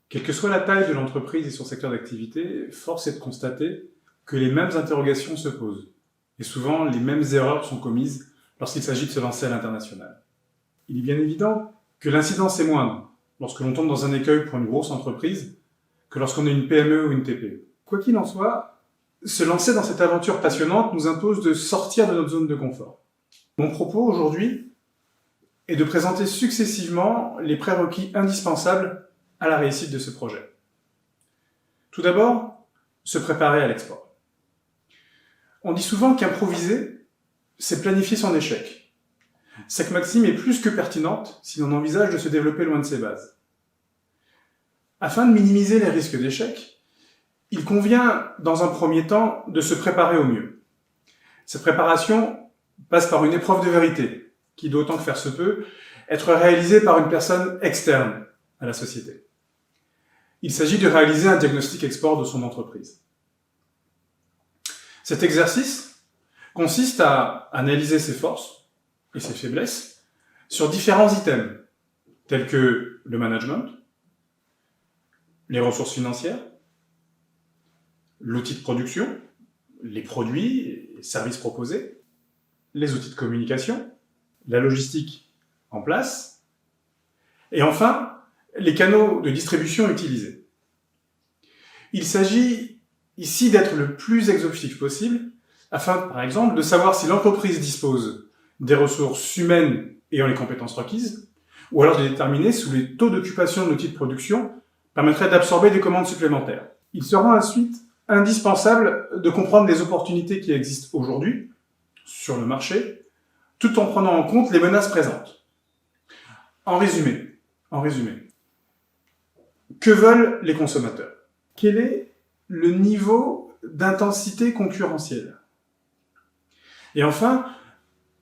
Quelle que soit la taille de l'entreprise et son secteur d'activité, force est de constater que les mêmes interrogations se posent. Et souvent, les mêmes erreurs sont commises lorsqu'il s'agit de se lancer à l'international. Il est bien évident que l'incidence est moindre lorsque l'on tombe dans un écueil pour une grosse entreprise que lorsqu'on est une PME ou une TPE. Quoi qu'il en soit, se lancer dans cette aventure passionnante nous impose de sortir de notre zone de confort. Mon propos aujourd'hui est de présenter successivement les prérequis indispensables à la réussite de ce projet. Tout d'abord, se préparer à l'export. On dit souvent qu'improviser, c'est planifier son échec. Cette maxime est plus que pertinente si l'on envisage de se développer loin de ses bases. Afin de minimiser les risques d'échec, il convient, dans un premier temps, de se préparer au mieux. Cette préparation passe par une épreuve de vérité, qui doit autant que faire se peut, être réalisée par une personne externe à la société. Il s'agit de réaliser un diagnostic export de son entreprise. Cet exercice consiste à analyser ses forces et ses faiblesses sur différents items, tels que le management, les ressources financières, l'outil de production, les produits et services proposés, les outils de communication, la logistique en place, et enfin, les canaux de distribution utilisés. Il s'agit ici d'être le plus exhaustif possible, afin, par exemple, de savoir si l'entreprise dispose des ressources humaines ayant les compétences requises, ou alors de déterminer si les taux d'occupation de l'outil de production permettraient d'absorber des commandes supplémentaires. Il sera ensuite indispensable de comprendre les opportunités qui existent aujourd'hui sur le marché, tout en prenant en compte les menaces présentes. En résumé, que veulent les consommateurs? Quel est le niveau d'intensité concurrentielle? Et enfin,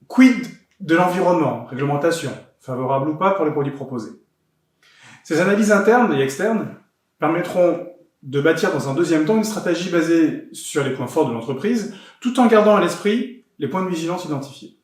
quid de l'environnement, réglementation, favorable ou pas pour les produits proposés? Ces analyses internes et externes permettront de bâtir dans un deuxième temps une stratégie basée sur les points forts de l'entreprise, tout en gardant à l'esprit les points de vigilance identifiés.